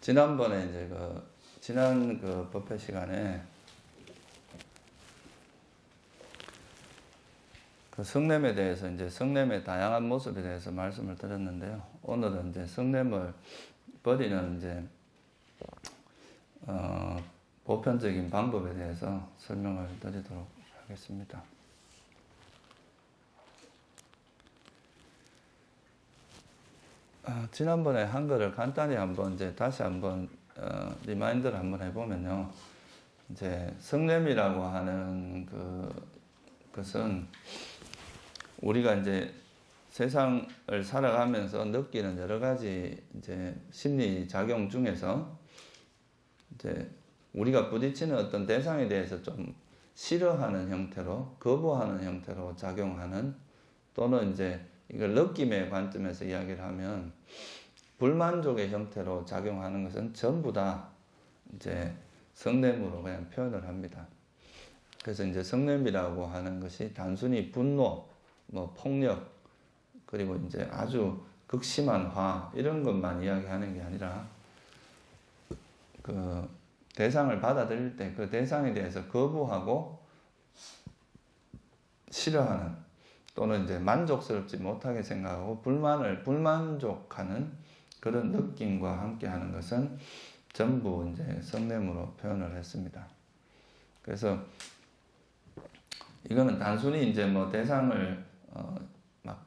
지난번에 이제 지난 법회 시간에 성냄에 대해서 이제 성냄의 다양한 모습에 대해서 말씀을 드렸는데요. 오늘은 이제 성냄을 버리는 이제 보편적인 방법에 대해서 설명을 드리도록 하겠습니다. 지난번에 한 거를 간단히 한번 이제 다시 한번 리마인드를 한번 해보면요. 이제 성냄이라고 하는 것은 우리가 이제 세상을 살아가면서 느끼는 여러 가지 이제 심리 작용 중에서 이제 우리가 부딪히는 어떤 대상에 대해서 좀 싫어하는 형태로, 거부하는 형태로 작용하는, 또는 이제 이걸 느낌의 관점에서 이야기를 하면 불만족의 형태로 작용하는 것은 전부 다 이제 성냄으로 그냥 표현을 합니다. 그래서 이제 성냄이라고 하는 것이 단순히 분노, 폭력, 그리고 이제 아주 극심한 화, 이런 것만 이야기하는 게 아니라 그 대상을 받아들일 때 그 대상에 대해서 거부하고 싫어하는, 또는 이제 만족스럽지 못하게 생각하고 불만족하는 그런 느낌과 함께 하는 것은 전부 이제 성냄으로 표현을 했습니다. 그래서 이거는 단순히 이제 대상을 막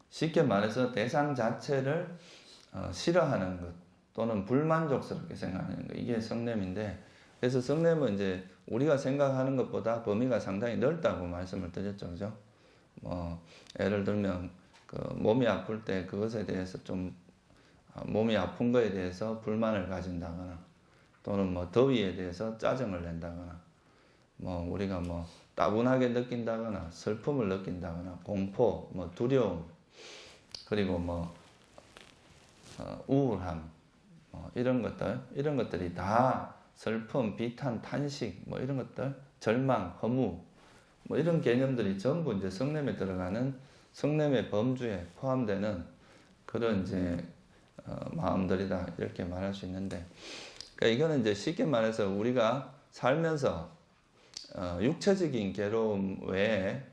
쉽게 말해서 대상 자체를 싫어하는 것, 또는 불만족스럽게 생각하는 것, 이게 성냄인데, 그래서 성냄은 이제 우리가 생각하는 것보다 범위가 상당히 넓다고 말씀을 드렸죠, 그죠? 예를 들면 몸이 아플 때 그것에 대해서 좀 몸이 아픈 거에 대해서 불만을 가진다거나, 또는 더위에 대해서 짜증을 낸다거나, 우리가 따분하게 느낀다거나, 슬픔을 느낀다거나, 공포, 두려움, 그리고 우울함, 이런 것들이 다 슬픔, 비탄, 탄식, 이런 것들, 절망, 허무, 이런 개념들이 전부 이제 성냄에 들어가는, 성냄의 범주에 포함되는 그런 이제 마음들이다, 이렇게 말할 수 있는데, 그러니까 이거는 이제 쉽게 말해서 우리가 살면서 육체적인 괴로움 외에,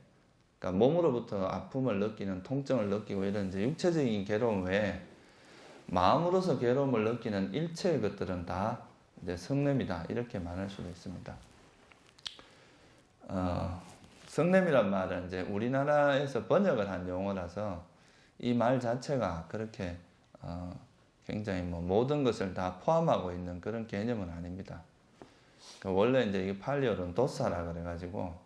그러니까 몸으로부터 아픔을 느끼는, 통증을 느끼고 이런 이제 육체적인 괴로움 외에 마음으로서 괴로움을 느끼는 일체의 것들은 다 이제 성냄이다, 이렇게 말할 수도 있습니다. 성냄이란 말은 이제 우리나라에서 번역을 한 용어라서 이 말 자체가 그렇게 굉장히 모든 것을 다 포함하고 있는 그런 개념은 아닙니다. 그러니까 원래 이제 이게 팔리어는 도사라 그래가지고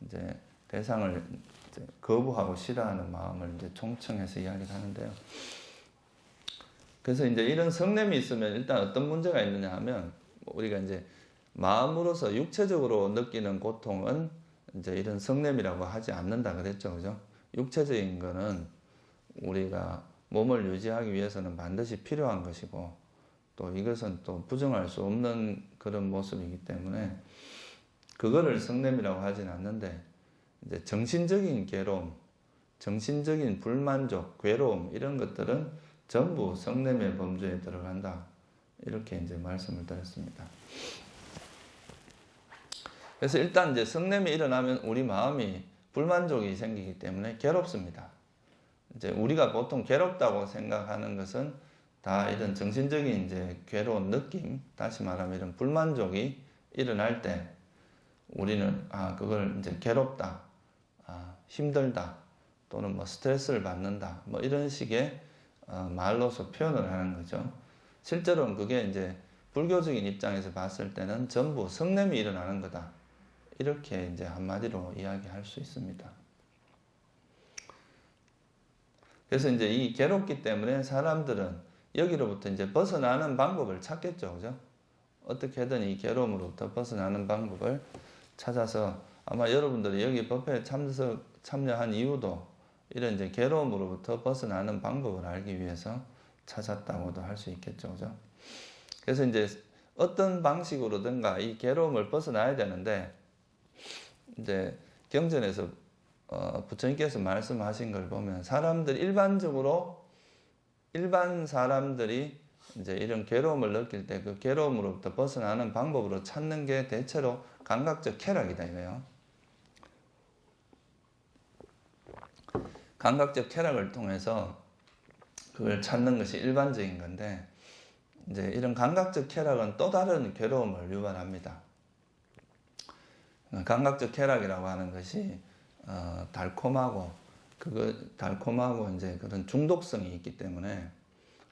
이제 대상을 이제 거부하고 싫어하는 마음을 이제 총칭해서 이야기를 하는데요. 그래서 이제 이런 성냄이 있으면 일단 어떤 문제가 있느냐 하면, 우리가 이제 마음으로서 육체적으로 느끼는 고통은 이제 이런 성냄이라고 하지 않는다 그랬죠, 그죠? 육체적인 거는 우리가 몸을 유지하기 위해서는 반드시 필요한 것이고, 또 이것은 또 부정할 수 없는 그런 모습이기 때문에 그거를 성냄이라고 하진 않는데, 이제 정신적인 괴로움, 정신적인 불만족, 괴로움, 이런 것들은 전부 성냄의 범주에 들어간다, 이렇게 이제 말씀을 드렸습니다. 그래서 일단 이제 성냄이 일어나면 우리 마음이 불만족이 생기기 때문에 괴롭습니다. 이제 우리가 보통 괴롭다고 생각하는 것은 다 이런 정신적인 이제 괴로운 느낌, 다시 말하면 이런 불만족이 일어날 때 우리는 그걸 이제 괴롭다, 힘들다, 또는 스트레스를 받는다, 이런 식의 말로서 표현을 하는 거죠. 실제로는 그게 이제 불교적인 입장에서 봤을 때는 전부 성냄이 일어나는 거다, 이렇게 이제 한마디로 이야기할 수 있습니다. 그래서 이제 이 괴롭기 때문에 사람들은 여기로부터 이제 벗어나는 방법을 찾겠죠, 그죠? 어떻게든 이 괴로움으로부터 벗어나는 방법을 찾아서, 아마 여러분들이 여기 법회에 참여한 이유도 이런 이제 괴로움으로부터 벗어나는 방법을 알기 위해서 찾았다고도 할 수 있겠죠, 그죠? 그래서 이제 어떤 방식으로든가 이 괴로움을 벗어나야 되는데, 이제 경전에서 부처님께서 말씀하신 걸 보면 사람들 일반적으로 일반 사람들이 이제 이런 괴로움을 느낄 때 그 괴로움으로부터 벗어나는 방법으로 찾는 게 대체로 감각적 쾌락이다 이거예요. 감각적 쾌락을 통해서 그걸 찾는 것이 일반적인 건데, 이제 이런 감각적 쾌락은 또 다른 괴로움을 유발합니다. 감각적 쾌락이라고 하는 것이 달콤하고 이제 그런 중독성이 있기 때문에,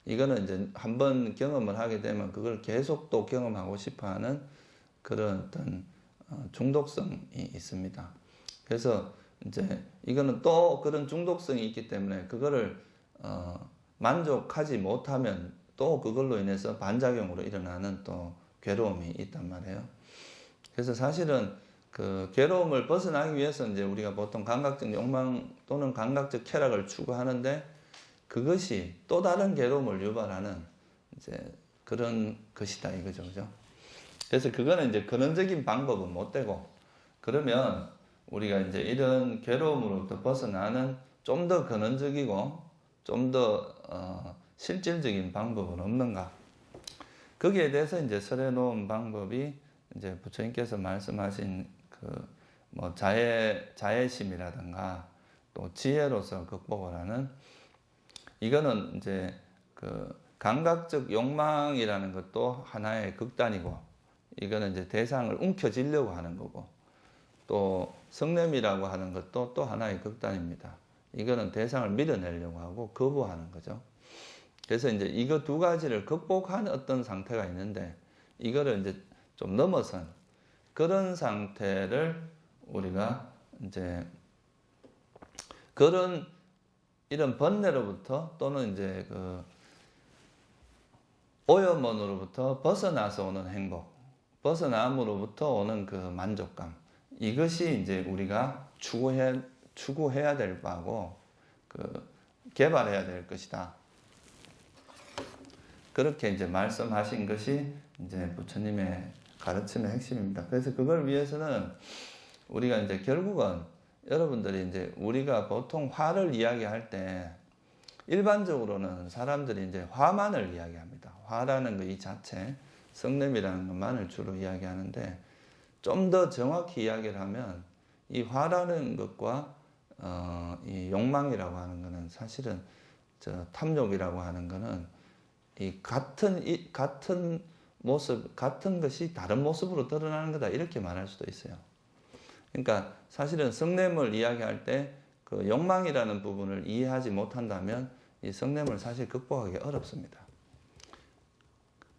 이거는 이제 한번 경험을 하게 되면 그걸 계속 또 경험하고 싶어하는 그런 어떤 중독성이 있습니다. 그래서 이제 이거는 또 그런 중독성이 있기 때문에 그거를 만족하지 못하면 또 그걸로 인해서 반작용으로 일어나는 또 괴로움이 있단 말이에요. 그래서 사실은 그 괴로움을 벗어나기 위해서 이제 우리가 보통 감각적 욕망 또는 감각적 쾌락을 추구하는데, 그것이 또 다른 괴로움을 유발하는 이제 그런 것이다 이거죠, 그죠? 그래서 그거는 이제 근원적인 방법은 못 되고, 그러면 우리가 이제 이런 괴로움으로부터 벗어나는 좀 더 근원적이고 좀 더 실질적인 방법은 없는가? 거기에 대해서 이제 설해 놓은 방법이 이제 부처님께서 말씀하신 그 뭐 자애심이라든가 또 지혜로서 극복을 하는, 이거는 이제 그 감각적 욕망이라는 것도 하나의 극단이고, 이거는 이제 대상을 움켜쥐려고 하는 거고, 또 성냄이라고 하는 것도 또 하나의 극단입니다. 이거는 대상을 밀어내려고 하고 거부하는 거죠. 그래서 이제 이거 두 가지를 극복한 어떤 상태가 있는데, 이거를 이제 좀 넘어선 그런 상태를 우리가 이제 그런 이런 번뇌로부터 또는 이제 그 오염원으로부터 벗어나서 오는 행복, 벗어남으로부터 오는 그 만족감, 이것이 이제 우리가 추구해야 될 바고 그 개발해야 될 것이다. 그렇게 이제 말씀하신 것이 이제 부처님의 가르침의 핵심입니다. 그래서 그걸 위해서는 우리가 이제 결국은 여러분들이 이제 우리가 보통 화를 이야기할 때 일반적으로는 사람들이 이제 화만을 이야기합니다. 화라는 거 이 자체, 성냄이라는 것만을 주로 이야기하는데, 좀 더 정확히 이야기를 하면 이 화라는 것과 이 욕망이라고 하는 것은 사실은 탐욕이라고 하는 것은 이 같은 모습, 같은 것이 다른 모습으로 드러나는 거다 이렇게 말할 수도 있어요. 그러니까 사실은 성냄을 이야기할 때 그 욕망이라는 부분을 이해하지 못한다면 이 성냄을 사실 극복하기 어렵습니다.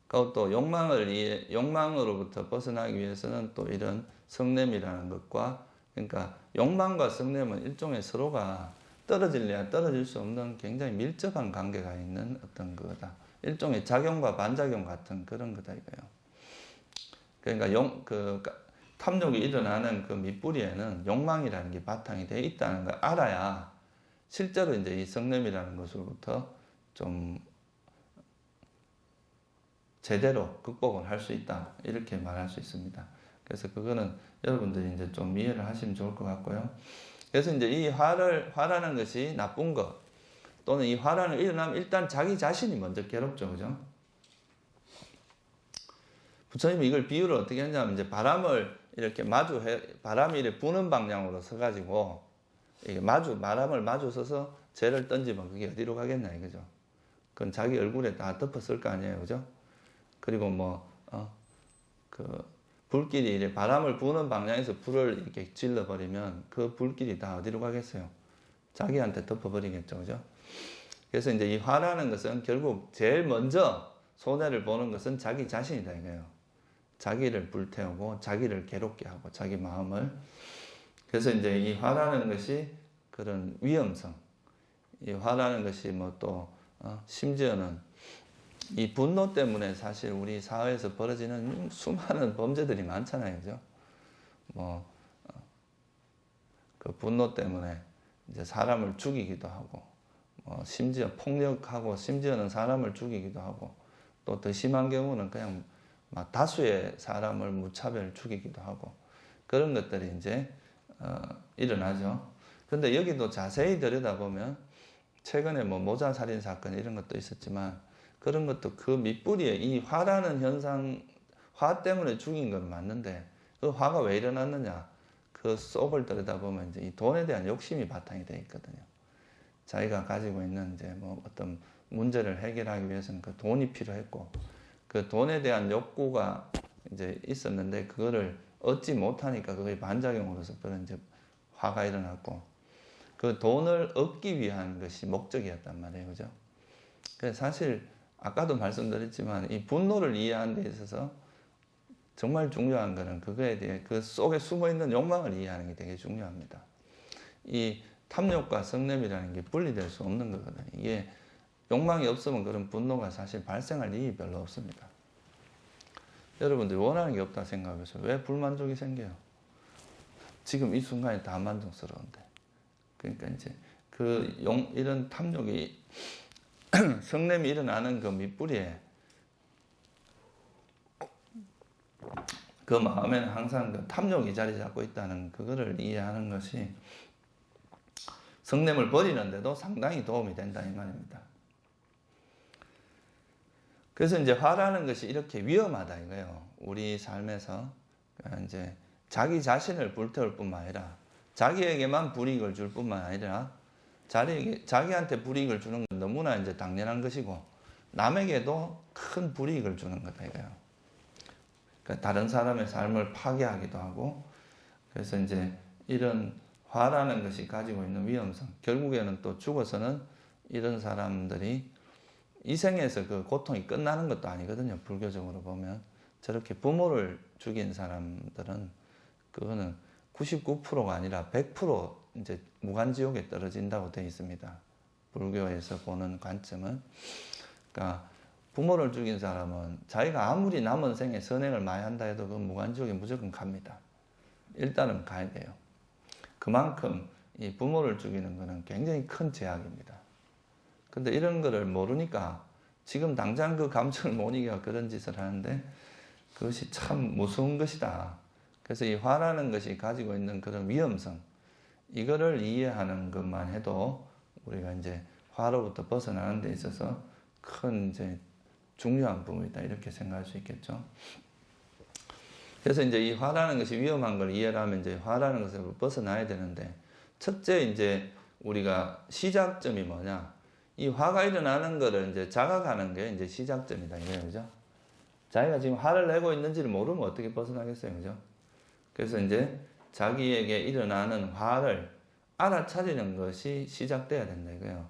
그것도 욕망으로부터 벗어나기 위해서는 또 이런 성냄이라는 것과, 그러니까 욕망과 성냄은 일종의 서로가 떨어질래야 떨어질 수 없는 굉장히 밀접한 관계가 있는 어떤 거다. 일종의 작용과 반작용 같은 그런 거다 이거예요. 그러니까 탐욕이 일어나는 그 밑뿌리에는 욕망이라는 게 바탕이 되어 있다는 걸 알아야 실제로 이제 이 성냄이라는 것으로부터 좀 제대로 극복을 할 수 있다 이렇게 말할 수 있습니다. 그래서 그거는 여러분들이 이제 좀 이해를 하시면 좋을 것 같고요. 그래서 이제 이 화라는 것이 나쁜 것 또는 이 화라는 일어나면 일단 자기 자신이 먼저 괴롭죠, 그죠? 부처님이 이걸 비유를 어떻게 했냐면 이제 바람이 이렇게 부는 방향으로 서가지고 이게 바람을 마주 서서 재를 던지면 그게 어디로 가겠나 이거죠. 그건 자기 얼굴에 다 덮었을 거 아니에요, 그죠? 그리고 불길이 이제 바람을 부는 방향에서 불을 이렇게 질러버리면 그 불길이 다 어디로 가겠어요? 자기한테 덮어버리겠죠, 그죠? 그래서 이제 이 화라는 것은 결국 제일 먼저 손해를 보는 것은 자기 자신이다 이거예요. 자기를 불태우고 자기를 괴롭게 하고 자기 마음을. 그래서 이제 이 화라는 것이 그런 위험성, 이 화라는 것이 심지어는 이 분노 때문에 사실 우리 사회에서 벌어지는 수많은 범죄들이 많잖아요, 그죠? 그 분노 때문에 이제 사람을 죽이기도 하고, 심지어 폭력하고, 심지어는 사람을 죽이기도 하고, 또 더 심한 경우는 그냥 막 다수의 사람을 무차별 죽이기도 하고, 그런 것들이 이제 일어나죠. 근데 여기도 자세히 들여다보면 최근에 뭐 모자 살인 사건 이런 것도 있었지만 그런 것도 그 밑뿌리에 이 화라는 현상, 화 때문에 죽인 건 맞는데 그 화가 왜 일어났느냐, 그 속을 들여다보면 이제 이 돈에 대한 욕심이 바탕이 돼 있거든요. 자기가 가지고 있는 이제 뭐 어떤 문제를 해결하기 위해서는 그 돈이 필요했고, 그 돈에 대한 욕구가 이제 있었는데 그거를 얻지 못하니까 그게 반작용으로서 그런 이제 화가 일어났고, 그 돈을 얻기 위한 것이 목적이었단 말이에요. 그죠? 그래서 사실 아까도 말씀드렸지만 이 분노를 이해하는 데 있어서 정말 중요한 거는 그거에 대해 그 속에 숨어 있는 욕망을 이해하는 게 되게 중요합니다. 이 탐욕과 성냄이라는 게 분리될 수 없는 거거든요. 이게 욕망이 없으면 그런 분노가 사실 발생할 일이 별로 없습니다. 여러분들이 원하는 게 없다 생각해서 왜 불만족이 생겨요? 지금 이 순간이 다 만족스러운데. 그러니까 이제 이런 탐욕이 성냄이 일어나는 그 밑뿌리에 그 마음에는 항상 그 탐욕이 자리 잡고 있다는 그거를 이해하는 것이 성냄을 버리는데도 상당히 도움이 된다 이 말입니다. 그래서 이제 화라는 것이 이렇게 위험하다 이거예요. 우리 삶에서 이제 자기 자신을 불태울 뿐만 아니라 자기에게만 불이익을 줄 뿐만 아니라 자기한테 불이익을 주는 건 너무나 이제 당연한 것이고 남에게도 큰 불이익을 주는 거다 이거예요. 그러니까 다른 사람의 삶을 파괴하기도 하고, 그래서 이제 이런 화라는 것이 가지고 있는 위험성, 결국에는 또 죽어서는 이런 사람들이 이 생에서 그 고통이 끝나는 것도 아니거든요. 불교적으로 보면 저렇게 부모를 죽인 사람들은 그거는 99%가 아니라 100% 이제 무간지옥에 떨어진다고 되어 있습니다. 불교에서 보는 관점은, 그러니까 부모를 죽인 사람은 자기가 아무리 남은 생에 선행을 많이 한다 해도 그 무간지옥에 무조건 갑니다. 일단은 가야 돼요. 그만큼 이 부모를 죽이는 것은 굉장히 큰 죄악입니다. 근데 이런 거를 모르니까 지금 당장 그 감정을 못 이겨 그런 짓을 하는데 그것이 참 무서운 것이다. 그래서 이 화라는 것이 가지고 있는 그런 위험성, 이거를 이해하는 것만 해도 우리가 이제 화로부터 벗어나는 데 있어서 큰 이제 중요한 부분이다 이렇게 생각할 수 있겠죠. 그래서 이제 이 화라는 것이 위험한 걸 이해하면 이제 화라는 것을 벗어나야 되는데, 첫째 이제 우리가 시작점이 뭐냐? 이 화가 일어나는 거를 이제 자각하는 게 이제 시작점이다 이거예요, 그죠? 자기가 지금 화를 내고 있는지를 모르면 어떻게 벗어나겠어요, 그죠? 그래서 이제 자기에게 일어나는 화를 알아차리는 것이 시작돼야 된다 이거예요.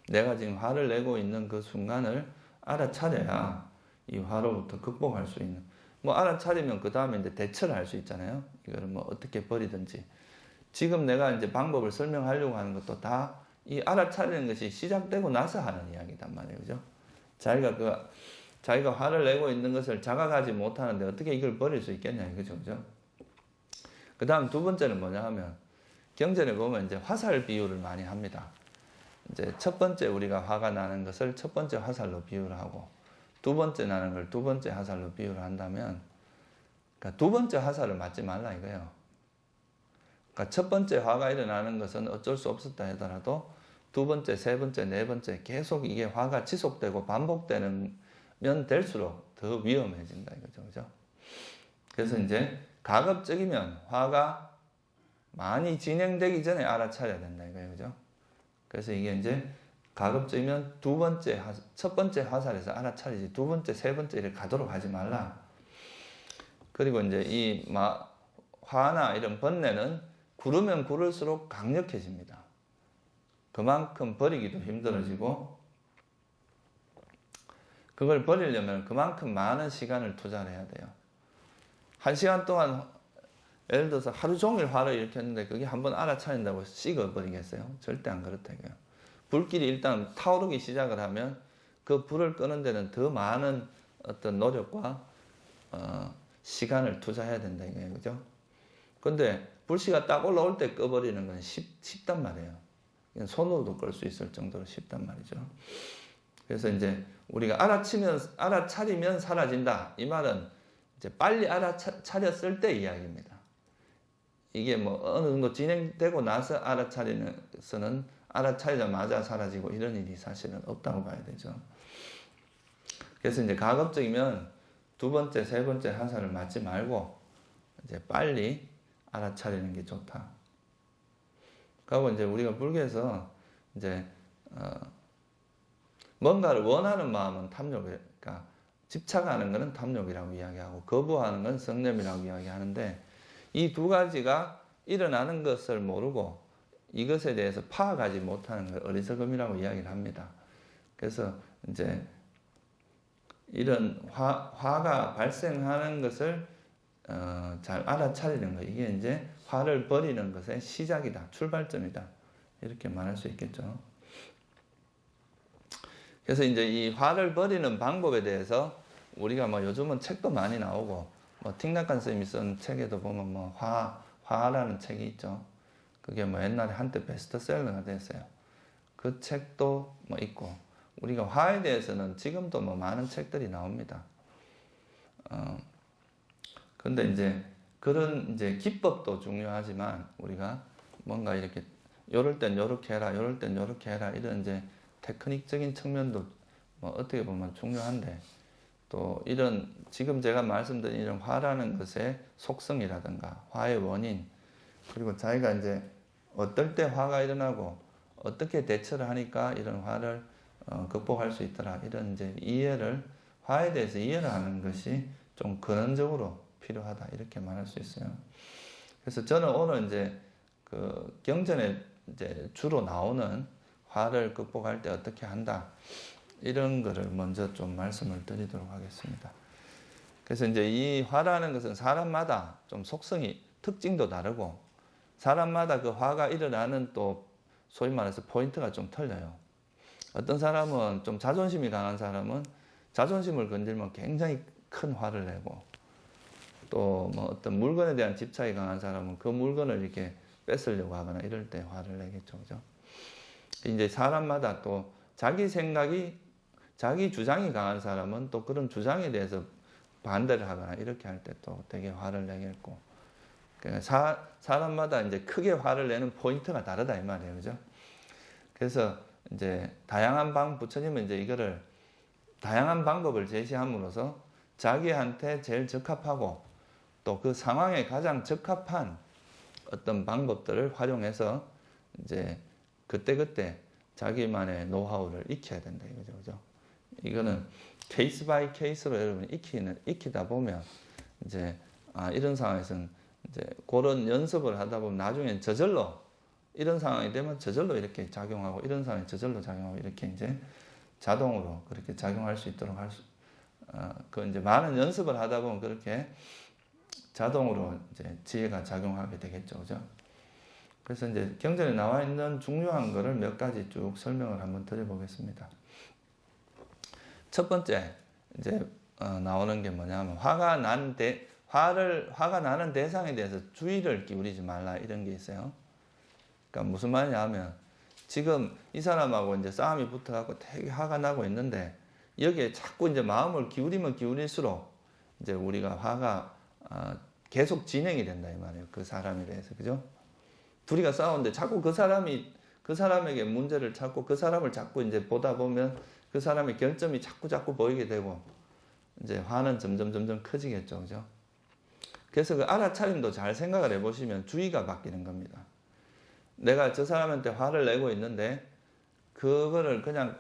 내가 지금 화를 내고 있는 그 순간을 알아차려야 이 화로부터 극복할 수 있는, 뭐 알아차리면 그 다음에 이제 대처를 할 수 있잖아요. 이거를 뭐 어떻게 버리든지. 지금 내가 이제 방법을 설명하려고 하는 것도 다 이 알아차리는 것이 시작되고 나서 하는 이야기단 말이에요, 그죠? 자기가 화를 내고 있는 것을 자각하지 못하는데 어떻게 이걸 버릴 수 있겠냐 이거죠, 그죠? 그 다음 두 번째는 뭐냐 하면, 경전에 보면 이제 화살 비유를 많이 합니다. 이제 첫 번째 우리가 화가 나는 것을 첫 번째 화살로 비유를 하고, 두 번째 나는 걸 두 번째 화살로 비유를 한다면, 그러니까 두 번째 화살을 맞지 말라 이거예요. 그러니까 첫 번째 화가 일어나는 것은 어쩔 수 없었다 하더라도 두 번째, 세 번째, 네 번째 계속 이게 화가 지속되고 반복되면 될수록 더 위험해진다 이거죠, 그죠? 그래서 이제 가급적이면 화가 많이 진행되기 전에 알아차려야 된다 이거예요, 그죠? 그래서 이게 이제 가급적이면 첫 번째 화살에서 알아차리지 두 번째, 세 번째 이렇게 가도록 하지 말라. 그리고 이제 화나 이런 번뇌는 구르면 구를수록 강력해집니다. 그만큼 버리기도 힘들어지고, 그걸 버리려면 그만큼 많은 시간을 투자를 해야 돼요. 1시간 동안 예를 들어서 하루 종일 화를 일으켰는데 그게 한번 알아차린다고 식어버리겠어요? 절대 안 그렇다고요. 불길이 일단 타오르기 시작을 하면 그 불을 끄는 데는 더 많은 어떤 노력과 시간을 투자해야 된다 이거예요, 그죠? 근데 불씨가 딱 올라올 때 꺼버리는 건 쉽단 말이에요. 손으로도 끌 수 있을 정도로 쉽단 말이죠. 그래서 이제 우리가 알아차리면 사라진다. 이 말은 이제 빨리 알아차렸을 때 이야기입니다. 이게 뭐 어느 정도 진행되고 나서 알아차리는 알아차리자마자 사라지고 이런 일이 사실은 없다고 봐야 되죠. 그래서 이제 가급적이면 두 번째, 세 번째 화살을 맞지 말고 이제 빨리 알아차리는 게 좋다. 그리고 이제 우리가 불교에서 이제 뭔가를 원하는 마음은 탐욕이니까 집착하는 것은 탐욕이라고 이야기하고 거부하는 건 성냄이라고 이야기하는데 이 두 가지가 일어나는 것을 모르고 이것에 대해서 파악하지 못하는 걸 어리석음이라고 이야기를 합니다. 그래서 이제 이런 화가 발생하는 것을 잘 알아차리는 거, 이게 이제 화를 버리는 것의 시작이다, 출발점이다, 이렇게 말할 수 있겠죠. 그래서 이제 이 화를 버리는 방법에 대해서 우리가 뭐 요즘은 책도 많이 나오고 뭐 틱낙한 선생님이 쓴 책에도 보면 뭐 화라는 책이 있죠. 그게 뭐 옛날에 한때 베스트셀러가 됐어요. 그 책도 뭐 있고 우리가 화에 대해서는 지금도 뭐 많은 책들이 나옵니다. 근데 이제 그런 이제 기법도 중요하지만 우리가 뭔가 이렇게 요럴 땐 요렇게 해라, 요럴 땐 요렇게 해라, 이런 이제 테크닉적인 측면도 뭐 어떻게 보면 중요한데 또 이런 지금 제가 말씀드린 이런 화라는 것의 속성이라든가 화의 원인 그리고 자기가 이제 어떨 때 화가 일어나고 어떻게 대처를 하니까 이런 화를 극복할 수 있더라, 이런 이제 이해를 화에 대해서 이해를 하는 것이 좀 근원적으로 필요하다, 이렇게 말할 수 있어요. 그래서 저는 오늘 이제 그 경전에 이제 주로 나오는 화를 극복할 때 어떻게 한다, 이런 거를 먼저 좀 말씀을 드리도록 하겠습니다. 그래서 이제 이 화라는 것은 사람마다 좀 속성이 특징도 다르고 사람마다 그 화가 일어나는 또 소위 말해서 포인트가 좀 틀려요. 어떤 사람은 좀 자존심이 강한 사람은 자존심을 건들면 굉장히 큰 화를 내고 또 뭐 어떤 물건에 대한 집착이 강한 사람은 그 물건을 이렇게 뺏으려고 하거나 이럴 때 화를 내겠죠. 그죠? 이제 사람마다 또 자기 생각이 자기 주장이 강한 사람은 또 그런 주장에 대해서 반대를 하거나 이렇게 할 때 또 되게 화를 내겠고 그러니까 사람마다 이제 크게 화를 내는 포인트가 다르다 이 말이에요. 그죠? 그래서 이제 부처님은 이제 이거를 다양한 방법을 제시함으로써 자기한테 제일 적합하고 또 그 상황에 가장 적합한 어떤 방법들을 활용해서 이제 그때그때 자기만의 노하우를 익혀야 된다 이거죠. 그죠? 이거는 케이스 바이 케이스로 여러분이 익히다 보면 이제 이런 상황에서는 이제 그런 연습을 하다 보면 나중엔 저절로 이런 상황이 되면 저절로 이렇게 작용하고 이런 상황이 저절로 작용하고 이렇게 이제 자동으로 그렇게 작용할 수 있도록 그 이제 많은 연습을 하다 보면 그렇게 자동으로 이제 지혜가 작용하게 되겠죠. 그죠? 그래서 이제 경전에 나와 있는 중요한 거를 몇 가지 쭉 설명을 한번 드려보겠습니다. 첫 번째 이제 나오는 게 뭐냐면 화가 나는 대상에 대해서 주의를 기울이지 말라, 이런 게 있어요. 그러니까 무슨 말이냐 하면 지금 이 사람하고 이제 싸움이 붙어갖고 되게 화가 나고 있는데 여기에 자꾸 이제 마음을 기울이면 기울일수록 이제 우리가 화가 계속 진행이 된다 이 말이에요. 그 사람에 대해서. 그죠? 둘이가 싸우는데 자꾸 그 사람에게 문제를 찾고 그 사람을 자꾸 이제 보다 보면 그 사람의 결점이 자꾸 보이게 되고 이제 화는 점점 커지겠죠. 그죠? 그래서 그 알아차림도 잘 생각을 해보시면 주의가 바뀌는 겁니다. 내가 저 사람한테 화를 내고 있는데 그거를 그냥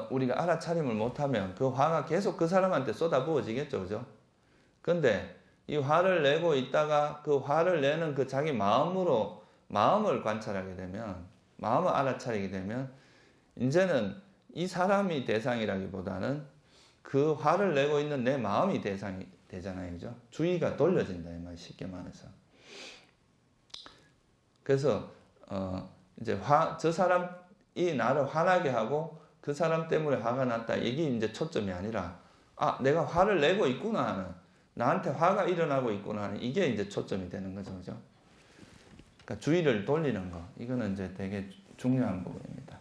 우리가 알아차림을 못하면 그 화가 계속 그 사람한테 쏟아부어지겠죠. 그죠? 근데 이 화를 내고 있다가 그 화를 내는 그 자기 마음을 관찰하게 되면, 마음을 알아차리게 되면 이제는 이 사람이 대상이라기보다는 그 화를 내고 있는 내 마음이 대상이 되잖아요. 그죠? 주의가 돌려진다 이 말, 쉽게 말해서. 그래서 이제 저 사람이 나를 화나게 하고 그 사람 때문에 화가 났다, 이게 이제 초점이 아니라 내가 화를 내고 있구나 하는, 나한테 화가 일어나고 있구나 하는, 이게 이제 초점이 되는 거죠. 그죠? 그러니까 주의를 돌리는 거, 이거는 이제 되게 중요한 부분입니다.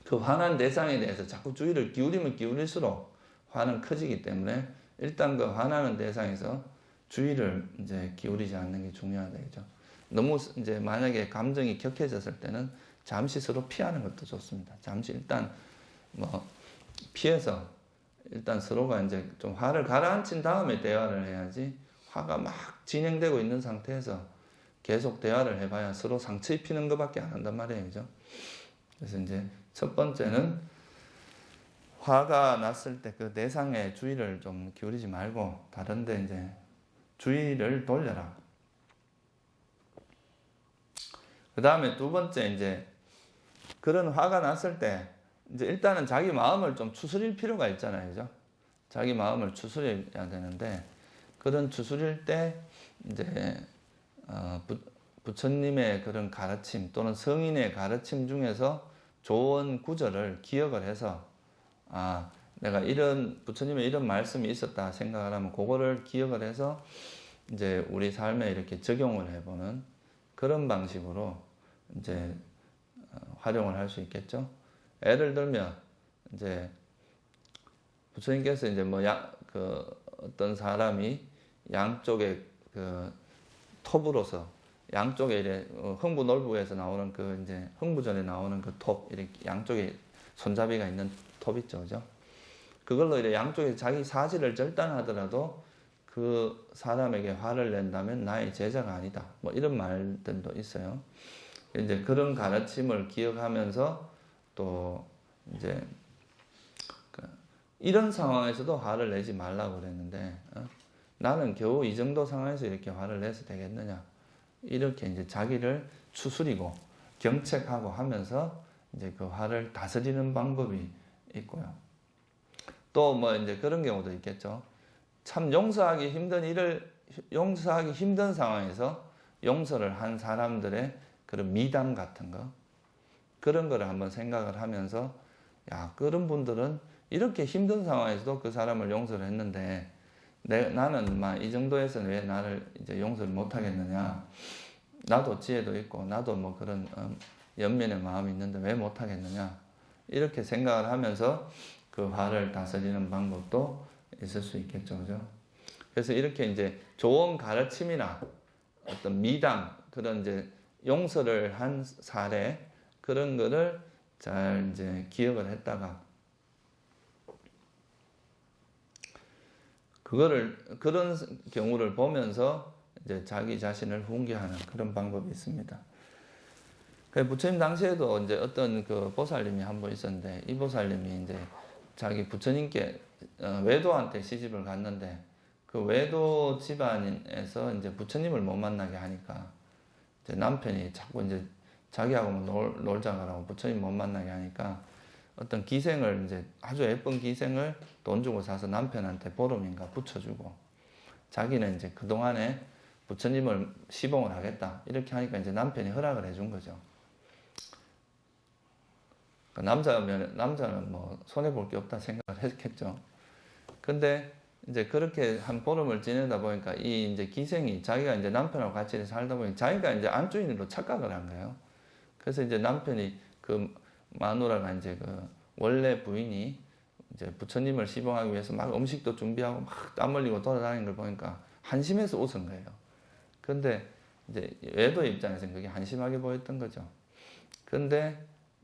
그 화난 대상에 대해서 자꾸 주의를 기울이면 기울일수록 화는 커지기 때문에 일단 그 화나는 대상에서 주의를 이제 기울이지 않는 게 중요하다. 그죠? 너무 이제 만약에 감정이 격해졌을 때는 잠시 서로 피하는 것도 좋습니다. 잠시 일단 뭐 피해서 일단 서로가 이제 좀 화를 가라앉힌 다음에 대화를 해야지, 화가 막 진행되고 있는 상태에서 계속 대화를 해봐야 서로 상처 입히는 것밖에 안 한단 말이에요. 그죠? 그래서 이제 첫 번째는 화가 났을 때 그 대상에 주의를 좀 기울이지 말고 다른 데 이제 주의를 돌려라. 그 다음에 두 번째, 이제 그런 화가 났을 때 이제 일단은 자기 마음을 좀 추스릴 필요가 있잖아요. 그죠? 자기 마음을 추스려야 되는데, 그런 추스릴 때 이제 부처님의 그런 가르침 또는 성인의 가르침 중에서 좋은 구절을 기억을 해서, 내가 이런 부처님의 이런 말씀이 있었다 생각을 하면 그거를 기억을 해서 이제 우리 삶에 이렇게 적용을 해보는 그런 방식으로 이제 활용을 할 수 있겠죠. 예를 들면 이제 부처님께서 이제 어떤 사람이 양쪽에 그 톱으로서 양쪽에 이래 흥부놀부에서 나오는 그 이제 흥부전에 나오는 그 톱, 이렇게 양쪽에 손잡이가 있는 톱 있죠, 그죠? 그걸로 이래 양쪽에 자기 사지를 절단하더라도 그 사람에게 화를 낸다면 나의 제자가 아니다. 뭐 이런 말들도 있어요. 이제 그런 가르침을 기억하면서 또 이제 이런 상황에서도 화를 내지 말라고 그랬는데, 나는 겨우 이 정도 상황에서 이렇게 화를 내서 되겠느냐. 이렇게 이제 자기를 추스리고 경책하고 하면서 이제 그 화를 다스리는 방법이 있고요. 또 뭐 이제 그런 경우도 있겠죠. 참 용서하기 힘든 상황에서 용서를 한 사람들의 그런 미담 같은 거, 그런 거를 한번 생각을 하면서, 그런 분들은 이렇게 힘든 상황에서도 그 사람을 용서를 했는데 나는 막 이 정도에서는 왜 나를 이제 용서를 못 하겠느냐. 나도 지혜도 있고 나도 뭐 그런 연민의 마음이 있는데 왜 못 하겠느냐. 이렇게 생각을 하면서 그 화를 다스리는 방법도 있을 수 있겠죠. 그죠? 그래서 이렇게 이제 좋은 가르침이나 어떤 미담, 그런 이제 용서를 한 사례, 그런 거를 잘 이제 기억을 했다가 그런 경우를 보면서 이제 자기 자신을 훈계하는 그런 방법이 있습니다. 부처님 당시에도 이제 어떤 그 보살님이 한 분 있었는데, 이 보살님이 이제 자기 부처님께 외도한테 시집을 갔는데, 그 외도 집안에서 이제 부처님을 못 만나게 하니까 이제 남편이 자꾸 이제 자기하고 놀자 그러고 부처님 못 만나게 하니까 어떤 기생을 이제 아주 예쁜 기생을 돈 주고 사서 남편한테 보름인가 붙여주고, 자기는 이제 그동안에 부처님을 시봉을 하겠다 이렇게 하니까 이제 남편이 허락을 해준 거죠. 남자는 뭐 손해볼 게 없다 생각을 했겠죠. 근데 이제 그렇게 한 보름을 지내다 보니까 이 이제 기생이 자기가 이제 남편하고 같이 살다 보니 자기가 이제 안주인으로 착각을 한 거예요. 그래서 이제 남편이 그 마누라가 이제 그 원래 부인이 이제 부처님을 시봉하기 위해서 막 음식도 준비하고 막 땀 흘리고 돌아다니는 걸 보니까 한심해서 웃은 거예요. 근데 이제 외도 입장에서는 그게 한심하게 보였던 거죠. 근데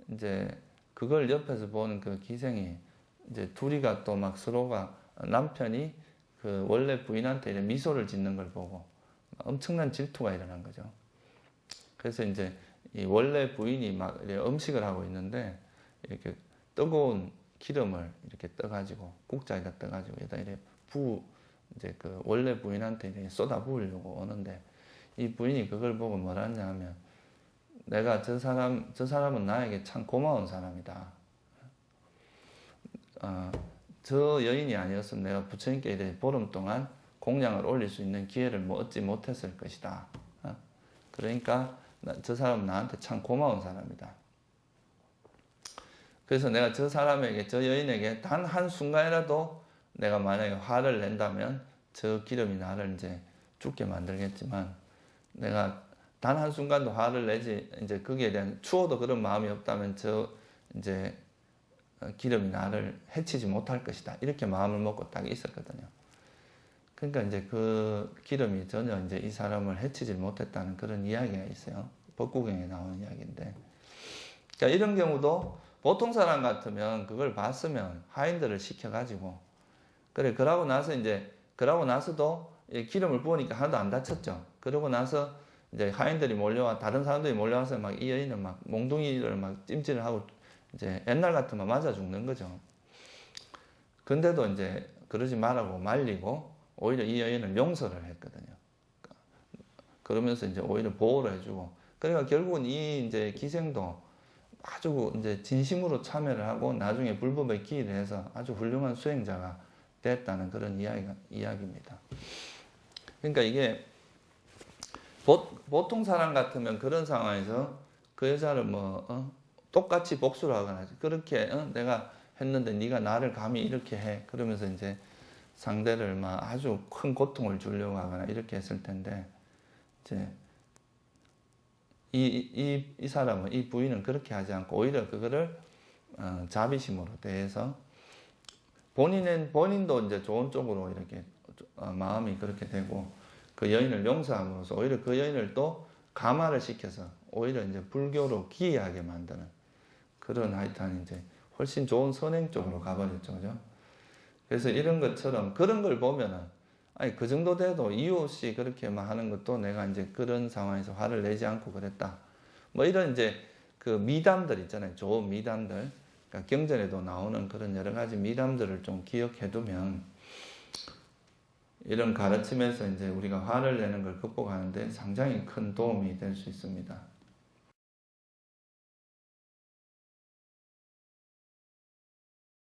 이제 그걸 옆에서 보는 그 기생이 이제 둘이가 또 막 서로가 남편이 그 원래 부인한테 이런 미소를 짓는 걸 보고 엄청난 질투가 일어난 거죠. 그래서 이제 이 원래 부인이 막 이렇게 음식을 하고 있는데 이렇게 뜨거운 기름을 이렇게 떠가지고 국자에다 떠가지고 이렇게 이제 그 원래 부인한테 이렇게 쏟아 부으려고 오는데, 이 부인이 그걸 보고 뭐라 하냐 하면, 내가 저 사람은 나에게 참 고마운 사람이다. 저 여인이 아니었으면 내가 부처님께 이래 보름 동안 공양을 올릴 수 있는 기회를 뭐 얻지 못했을 것이다. 그러니까 저 사람은 나한테 참 고마운 사람이다. 그래서 내가 저 사람에게, 저 여인에게 단 한 순간이라도 내가 만약에 화를 낸다면 저 기름이 나를 이제 죽게 만들겠지만, 내가 단 한 순간도 화를 내지, 이제 거기에 대한 추호도 그런 마음이 없다면 저 이제 기름이 나를 해치지 못할 것이다. 이렇게 마음을 먹고 딱 있었거든요. 그러니까 이제 그 기름이 전혀 이제 이 사람을 해치지 못했다는 그런 이야기가 있어요. 법구경에 나오는 이야기인데, 그러니까 이런 경우도 보통 사람 같으면 그걸 봤으면 하인들을 시켜가지고 그래 그러고 나서도 기름을 부으니까 하나도 안 다쳤죠. 그러고 나서 이제 하인들이 몰려와 다른 사람들이 몰려와서 막 이 여인을 막 몽둥이를 막 찜질을 하고 이제 옛날 같으면 맞아 죽는 거죠. 근데도 이제 그러지 말라고 말리고 오히려 이 여인을 용서를 했거든요. 그러면서 이제 오히려 보호를 해주고 그러니까 결국은 이 이제 기생도 아주 이제 진심으로 참여를 하고 나중에 불법에 기일을 해서 아주 훌륭한 수행자가 됐다는 그런 이야기입니다. 그러니까 이게 보통 사람 같으면 그런 상황에서 그 여자를 똑같이 복수를 하거나 그렇게 내가 했는데 네가 나를 감히 이렇게 해 그러면서 이제 상대를 막 아주 큰 고통을 주려고 하거나 이렇게 했을 텐데 이제 이 사람은 이 부인은 그렇게 하지 않고 오히려 그거를 자비심으로 대해서 본인도 이제 좋은 쪽으로 이렇게 마음이 그렇게 되고 그 여인을 용서함으로써 오히려 그 여인을 또 감화를 시켜서 오히려 이제 불교로 기이하게 만드는 그런 하여튼 이제 훨씬 좋은 선행 쪽으로 가버렸죠, 그죠? 그래서 이런 것처럼 그런 걸 보면은 아니 그 정도 돼도 이유 없이 그렇게 막 하는 것도 내가 이제 그런 상황에서 화를 내지 않고 그랬다. 뭐 이런 이제 그 미담들 있잖아요, 좋은 미담들. 그러니까 경전에도 나오는 그런 여러 가지 미담들을 좀 기억해두면 이런 가르침에서 이제 우리가 화를 내는 걸 극복하는데 상당히 큰 도움이 될 수 있습니다.